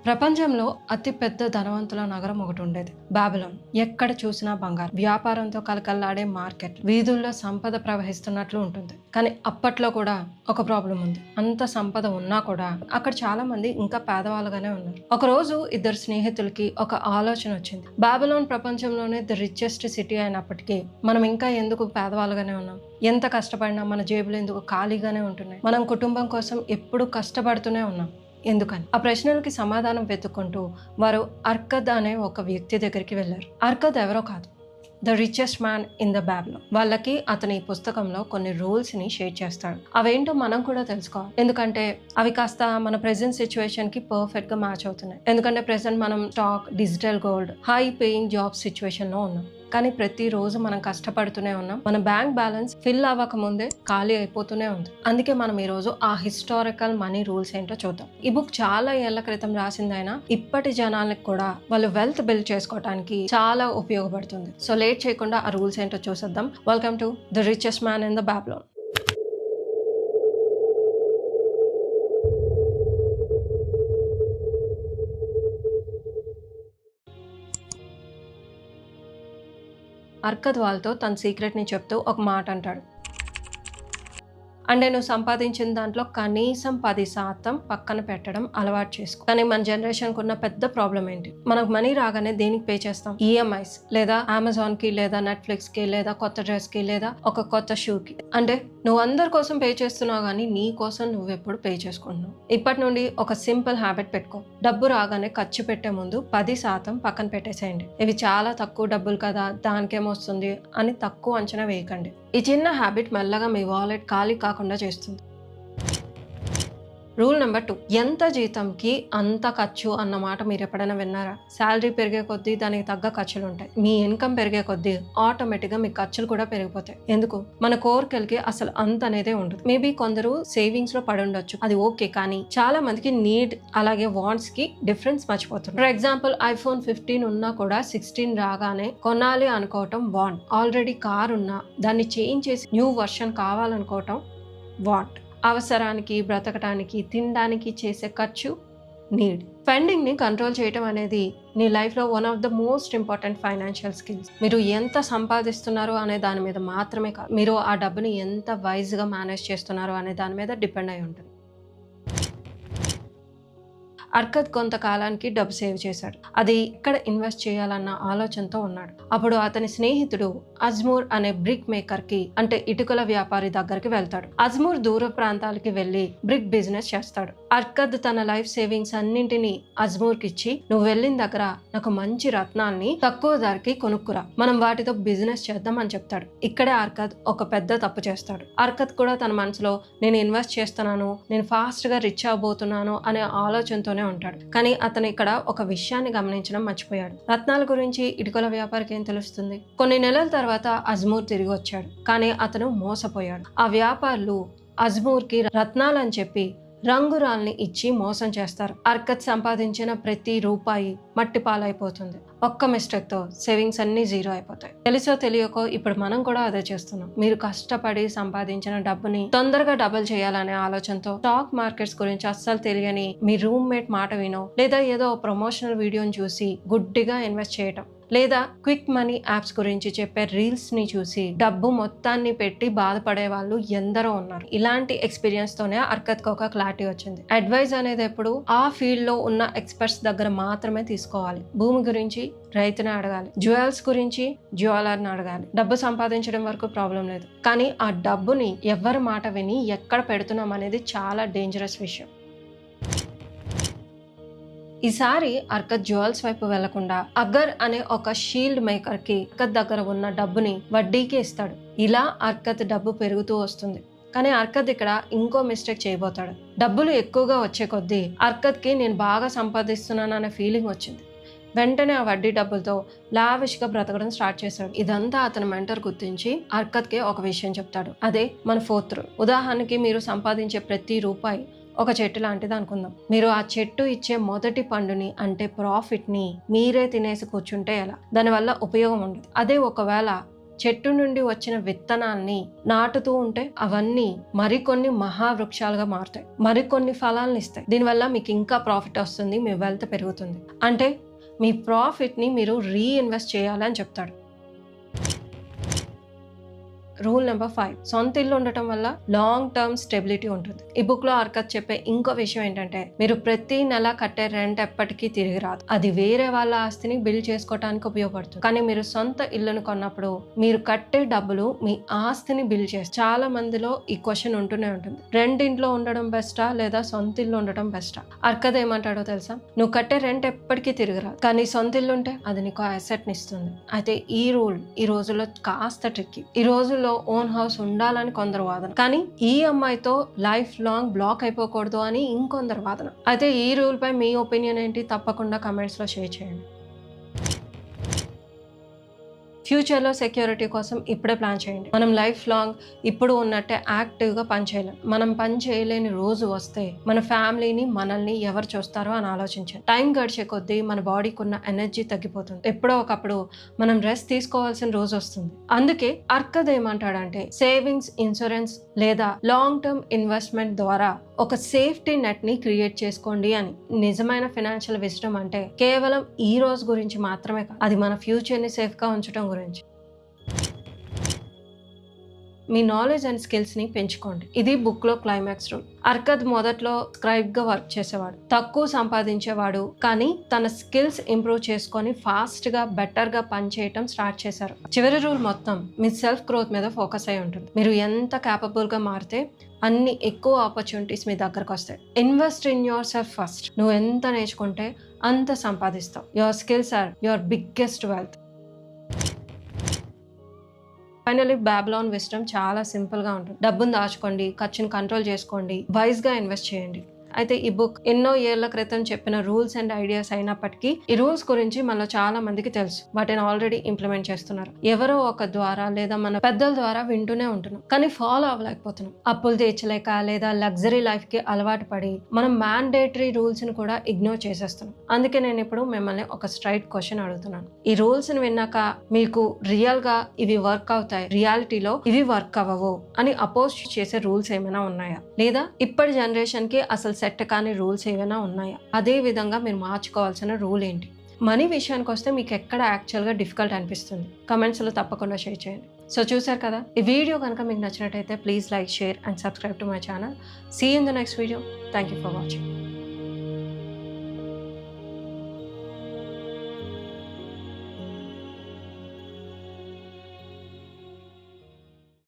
ప్రపంచంలో అతి పెద్ద ధనవంతుల నగరం ఒకటి ఉండేది, బాబిలోన్. ఎక్కడ చూసినా బంగారం, వ్యాపారంతో కలకల్లాడే మార్కెట్, వీధుల్లో సంపద ప్రవహిస్తున్నట్లు ఉంటుంది. కానీ అప్పట్లో కూడా ఒక ప్రాబ్లం ఉంది. అంత సంపద ఉన్నా కూడా అక్కడ చాలా మంది ఇంకా పేదవాళ్ళుగానే ఉన్నారు. ఒక రోజు ఇద్దరు స్నేహితులకి ఒక ఆలోచన వచ్చింది. బాబిలోన్ ప్రపంచంలోనే ది రిచెస్ట్ సిటీ అయినప్పటికీ మనం ఇంకా ఎందుకు పేదవాళ్ళుగానే ఉన్నాం? ఎంత కష్టపడినా మన జేబులు ఎందుకు ఖాళీగానే ఉంటున్నాయి? మనం కుటుంబం కోసం ఎప్పుడు కష్టపడుతూనే ఉన్నాం ఎందుకని? ఆ ప్రశ్నలకి సమాధానం వెతుక్కుంటూ వారు అర్కద్ అనే ఒక వ్యక్తి దగ్గరికి వెళ్ళారు. అర్కద్ ఎవరో కాదు, the richest man in the Babylon. వాళ్ళకి అతని ఈ పుస్తకంలో కొన్ని రూల్స్ ని షేర్ చేస్తాడు. అవేంటో మనం కూడా తెలుసుకోవాలి, ఎందుకంటే అవి కాస్త మన ప్రెసెంట్ సిచ్యువేషన్ కి పర్ఫెక్ట్ గా మ్యాచ్ అవుతున్నాయి. ఎందుకంటే ప్రెసెంట్ మనం stock, digital gold, high paying job situation లో ఉన్నాం. కానీ ప్రతిరోజు మనం కష్టపడుతూనే ఉన్నాం. మన బ్యాంక్ బ్యాలెన్స్ ఫిల్ అవ్వక ముందే ఖాళీ అయిపోతూనే ఉంది. అందుకే మనం ఈ రోజు ఆ హిస్టారికల్ మనీ రూల్స్ ఏంటో చూద్దాం. ఈ బుక్ చాలా ఏళ్ల క్రితం రాసిందైనా ఇప్పటి జనాలకు కూడా వాళ్ళు వెల్త్ బిల్డ్ చేసుకోవడానికి చాలా ఉపయోగపడుతుంది. సో లేట్ చేయకుండా ఆ రూల్స్ ఏంటో చూసేద్దాం. Welcome to the richest man in the Babylon. Arkad వాళ్ళతో తన సీక్రెట్ ని చెప్తూ ఒక మాట అంటాడు. అంటే నువ్వు సంపాదించిన దాంట్లో కనీసం 10% పక్కన పెట్టడం అలవాటు చేసుకో. కానీ మన జనరేషన్కి ఉన్న పెద్ద ప్రాబ్లం ఏంటి? మనకు మనీ రాగానే దేనికి పే చేస్తాం? ఈఎంఐస్, లేదా అమెజాన్ కి, లేదా నెట్ఫ్లిక్స్ కి, లేదా కొత్త డ్రెస్ కి, లేదా ఒక కొత్త షూ కి. అంటే నువ్వు అందరి కోసం పే చేస్తున్నావు కానీ నీ కోసం నువ్వు ఎప్పుడు పే చేసుకుంటున్నావు? ఇప్పటి నుండి ఒక సింపుల్ హ్యాబిట్ పెట్టుకో. డబ్బు రాగానే ఖర్చు పెట్టే ముందు 10% పక్కన పెట్టేసేయండి. ఇవి చాలా తక్కువ డబ్బులు కదా, దానికేమొస్తుంది అని తక్కువ అంచనా వేయకండి. ఈ చిన్న హ్యాబిట్ మెల్లగా మీ వాలెట్ ఖాళీ కాకుండా చేస్తుంది. రూల్ నెంబర్ 2, ఎంత జీతంకి అంత ఖర్చు అన్న మాట మీరు ఎప్పుడైనా విన్నారా? శాలరీ పెరిగే కొద్దీ దానికి తగ్గ ఖర్చులు ఉంటాయి. మీ ఇన్కమ్ పెరిగే కొద్దీ ఆటోమేటిక్గా మీ ఖర్చులు కూడా పెరిగిపోతాయి. ఎందుకు? మన కోరికలకి అసలు అంత అనేదే ఉండదు. మేబీ కొందరు సేవింగ్స్ లో పడి ఉండొచ్చు, అది ఓకే. కానీ చాలా మందికి నీడ్ అలాగే వాంట్స్ కి డిఫరెన్స్ మర్చిపోతున్నారు. ఫర్ ఎగ్జాంపుల్ iPhone 15 ఉన్నా కూడా 16 రాగానే కొనాలి అనుకోవటం వాంట్. ఆల్రెడీ కార్ ఉన్నా దాన్ని చేంజ్ చేసి న్యూ వర్షన్ కావాలనుకోవటం వాంట్. అవసరానికి, బ్రతకడానికి, తినడానికి చేసే ఖర్చు నీడ్. స్పెండింగ్ ని కంట్రోల్ చేయడం అనేది నీ లైఫ్ లో one of the most important financial skills. మీరు ఎంత సంపాదిస్తున్నారు అనే దాని మీద మాత్రమే కాదు, మీరు ఆ డబ్బుని ఎంత వైజ్ గా మేనేజ్ చేస్తున్నారు అనే దాని మీద డిపెండ్ అయి ఉంటుంది. అర్కద్ కొంతకాలానికి డబ్బు సేవ్ చేశాడు. అది ఎక్కడ ఇన్వెస్ట్ చేయాలన్న ఆలోచనతో ఉన్నాడు. అప్పుడు అతని స్నేహితుడు అజ్మూర్ అనే బ్రిక్ మేకర్ కి, అంటే ఇటుకల వ్యాపారి దగ్గరికి వెళ్తాడు. అజ్మూర్ దూర ప్రాంతాలకి వెళ్లి బ్రిక్ బిజినెస్ చేస్తాడు. అర్కద్ తన లైఫ్ సేవింగ్స్ అన్నింటినీ అజ్మూర్ కి ఇచ్చి, నువ్వు వెళ్ళిన దగ్గర నాకు మంచి రత్నాల్ని తక్కువ ధరకి కొనుక్కురా, మనం వాటితో బిజినెస్ చేద్దాం అని చెప్తాడు. ఇక్కడే అర్కద్ ఒక పెద్ద తప్పు చేస్తాడు. అర్కద్ కూడా తన మనసులో నేను ఇన్వెస్ట్ చేస్తున్నాను, నేను ఫాస్ట్ గా రిచ్ అవబోతున్నాను అనే ఆలోచనతో ఉంటాడు. కానీ అతను ఇక్కడ ఒక విషయాన్ని గమనించడం మర్చిపోయాడు. రత్నాల గురించి ఇటుకల వ్యాపారికి ఏం తెలుస్తుంది? కొన్ని నెలల తర్వాత అజ్మూర్ తిరిగి వచ్చాడు, కానీ అతను మోసపోయాడు. ఆ వ్యాపారులు అజ్మూర్ కి రత్నాలని చెప్పి రంగురాల్ని ఇచ్చి మోసం చేస్తారు. అర్కద్ సంపాదించిన ప్రతి రూపాయి మట్టి పాలైపోతుంది. ఒక్క మిస్టేక్ తో సేవింగ్స్ అన్ని జీరో అయిపోతాయి. తెలుసో తెలియకో ఇప్పుడు మనం కూడా అదే చేస్తున్నాం. మీరు కష్టపడి సంపాదించిన డబ్బుని తొందరగా డబుల్ చేయాలనే ఆలోచనతో స్టాక్ మార్కెట్స్ గురించి అస్సలు తెలియని మీ రూమ్మేట్ మాట వినో, లేదా ఏదో ప్రమోషనల్ వీడియోని చూసి గుడ్డిగా ఇన్వెస్ట్ చేయటం, లేదా క్విక్ మనీ యాప్స్ గురించి చెప్పే రీల్స్ ని చూసి డబ్బు మొత్తాన్ని పెట్టి బాధపడే వాళ్ళు ఎందరో ఉన్నారు. ఇలాంటి ఎక్స్పీరియన్స్ తోనే అర్కద్ కు ఒక క్లారిటీ వచ్చింది. అడ్వైజ్ అనేది ఎప్పుడు ఆ ఫీల్డ్ లో ఉన్న ఎక్స్పర్ట్స్ దగ్గర మాత్రమే తీసుకోవాలి. భూమి గురించి రైతుని అడగాలి, జ్యువెల్స్ గురించి జ్యువెలర్ని అడగాలి. డబ్బు సంపాదించడం వరకు ప్రాబ్లం లేదు, కానీ ఆ డబ్బుని ఎవరి మాట విని ఎక్కడ పెడుతున్నాం అనేది చాలా డేంజరస్ విషయం. ఈసారి అర్కద్ జ్యువెల్స్ వైపు వెళ్లకుండా అగర్ అనే ఒక షీల్డ్ మేకర్ కి అర్కద్ దగ్గర ఉన్న డబ్బుని వడ్డీకి ఇస్తాడు. ఇలా అర్కద్ డబ్బు పెరుగుతూ వస్తుంది. కానీ అర్కద్ ఇక్కడ ఇంకో మిస్టేక్ చేయబోతాడు. డబ్బులు ఎక్కువగా వచ్చే కొద్దీ అర్కద్ కి నేను బాగా సంపాదిస్తున్నాను అనే ఫీలింగ్ వచ్చింది. వెంటనే ఆ వడ్డీ డబ్బులతో లావిష్ గా బ్రతకడం స్టార్ట్ చేశాడు. ఇదంతా అతని మెంటర్ గుర్తించి అర్కద్ కి ఒక విషయం చెప్తాడు. అదే మన 4th రూల్. ఉదాహరణకి మీరు సంపాదించే ప్రతి రూపాయి ఒక చెట్టు లాంటిది అనుకుందాం. మీరు ఆ చెట్టు ఇచ్చే మొదటి పండుని, అంటే ప్రాఫిట్ ని మీరే తినేసి కూర్చుంటే ఎలా? దానివల్ల ఉపయోగం ఉండదు. అదే ఒకవేళ చెట్టు నుండి వచ్చిన విత్తనాల్ని నాటుతూ ఉంటే అవన్నీ మరికొన్ని మహావృక్షాలుగా మారుతాయి, మరికొన్ని ఫలాలను ఇస్తాయి. దీనివల్ల మీకు ఇంకా ప్రాఫిట్ వస్తుంది, మీ వెల్త్ పెరుగుతుంది. అంటే మీ ప్రాఫిట్ని మీరు రీఇన్వెస్ట్ చేయాలి అని చెప్తాడు. రూల్ నెంబర్ 5, సొంత ఇల్లు ఉండటం వల్ల లాంగ్ టర్మ్ స్టెబిలిటీ ఉంటుంది. ఈ బుక్ లో అర్కత్ చెప్పే ఇంకో విషయం ఏంటంటే, మీరు ప్రతి నెల కట్టే రెంట్ ఎప్పటికీ తిరిగి రాదు. అది వేరే వాళ్ళ ఆస్తిని బిల్డ్ చేసుకోవడానికి ఉపయోగపడుతుంది. కానీ మీరు సొంత ఇల్లును కొన్నప్పుడు మీరు కట్టే డబ్బులు మీ ఆస్తిని బిల్డ్ చేస్తారు. చాలా మందిలో ఈ క్వశ్చన్ ఉంటూనే ఉంటుంది, రెండింట్లో ఉండడం బెస్టా లేదా సొంత ఇల్లు ఉండటం బెస్టా? అర్కత్ ఏమంటాడో తెలుసా? నువ్వు కట్టే రెంట్ ఎప్పటికీ తిరిగి రాదు, కానీ సొంత ఇల్లు ఉంటే అది నీకు అసెట్ ని ఇస్తుంది. అయితే ఈ రూల్ ఈ రోజుల్లో కాస్త ట్రిక్కీ. ఈ రోజుల్లో ఓన్ హౌస్ ఉండాలని కొందరు వాదన, కానీ ఈ అమ్మాయితో లైఫ్ లాంగ్ బ్లాక్ అయిపోకూడదు అని ఇంకొందరు వాదన. అయితే ఈ రూల్ పై మీ ఒపీనియన్ ఏంటి? తప్పకుండా కమెంట్స్ లో షేర్ చేయండి. ఫ్యూచర్లో సెక్యూరిటీ కోసం ఇప్పుడే ప్లాన్ చేయండి. మనం లైఫ్ లాంగ్ ఇప్పుడు ఉన్నట్టే యాక్టివ్గా పని చేయలేం. మనం పని చేయలేని రోజు వస్తే మన ఫ్యామిలీని మనల్ని ఎవరు చూస్తారో అని ఆలోచించండి. టైం గడిచే కొద్దీ మన బాడీకి ఉన్న ఎనర్జీ తగ్గిపోతుంది. ఎప్పుడో ఒకప్పుడు మనం రెస్ట్ తీసుకోవాల్సిన రోజు వస్తుంది. అందుకే అర్కత్ ఏమంటాడంటే, సేవింగ్స్, ఇన్సూరెన్స్ లేదా లాంగ్ టర్మ్ ఇన్వెస్ట్మెంట్ ద్వారా ఒక సేఫ్టీ నెట్ ని క్రియేట్ చేసుకోండి అని. నిజమైన ఫైనాన్షియల్ విజ్డమ్ అంటే కేవలం ఈ రోజు గురించి మాత్రమే కాదు, అది మన ఫ్యూచర్ ని సేఫ్ గా ఉంచడం గురించి. మీ నాలెడ్జ్ అండ్ స్కిల్స్ ని పెంచుకోండి. ఇది బుక్ లో క్లైమాక్స్ రూల్. అర్కత్ మొదట్లో స్క్రైబ్ గా వర్క్ చేసేవాడు, తక్కువ సంపాదించేవాడు, కానీ తన స్కిల్స్ ఇంప్రూవ్ చేసుకొని ఫాస్ట్ గా బెటర్ గా పని చేయటం స్టార్ట్ చేశారు. చివరి రూల్ మొత్తం మీ సెల్ఫ్ గ్రోత్ మీద ఫోకస్ అయి ఉంటుంది. మీరు ఎంత క్యాపబుల్ గా మారితే అన్ని ఎక్కువ ఆపర్చునిటీస్ మీ దగ్గరకు వస్తాయి. Invest in yourself first. నువ్వు ఎంత నేర్చుకుంటే అంత సంపాదిస్తావు. Your skills are your biggest wealth. Finally Babylon wisdom చాలా సింపుల్ గా ఉంటుంది. డబ్బును దాచుకోండి, ఖర్చును కంట్రోల్ చేసుకోండి, వైజ్ గా ఇన్వెస్ట్ చేయండి. అయితే ఈ బుక్ ఎన్నో ఏళ్ల క్రితం చెప్పిన రూల్స్ అండ్ ఐడియాస్ అయినప్పటికీ ఈ రూల్స్ గురించి మనలో చాలా మందికి తెలుసు, వాటిని ఆల్రెడీ ఇంప్లిమెంట్ చేస్తున్నారు. ఎవరో ఒక ద్వారా లేదా మన పెద్దల ద్వారా వింటూనే ఉంటున్నాం, కానీ ఫాలో అవ్వలేకపోతున్నాం. అప్పులు తీర్చలేక లేదా లగ్జరీ లైఫ్ కి అలవాటు పడి మనం మ్యాండేటరీ రూల్స్ ని కూడా ఇగ్నోర్ చేసేస్తున్నాం. అందుకే నేను ఇప్పుడు మిమ్మల్ని ఒక స్ట్రైట్ క్వశ్చన్ అడుగుతున్నాను. ఈ రూల్స్ ని విన్నాక మీకు రియల్ గా ఇవి వర్క్ అవుతాయి, రియాలిటీలో ఇవి వర్క్ అవ్వవు అని అపోజ్ చేసే రూల్స్ ఏమైనా ఉన్నాయా? లేదా ఇప్పటి జనరేషన్ కి అసలు సెట్ కాని రూల్స్ ఏమైనా ఉన్నాయా? అదే విధంగా మీరు మార్చుకోవాల్సిన రూల్ ఏంటి? మనీ విషయానికి వస్తే మీకు ఎక్కడ యాక్చువల్గా డిఫికల్ట్ అనిపిస్తుంది? కమెంట్స్లో తప్పకుండా షేర్ చేయండి. సో చూసారు కదా, ఈ వీడియో కనుక మీకు నచ్చినట్టయితే please like, share and subscribe to my channel. See in the next video. Thank you for watching.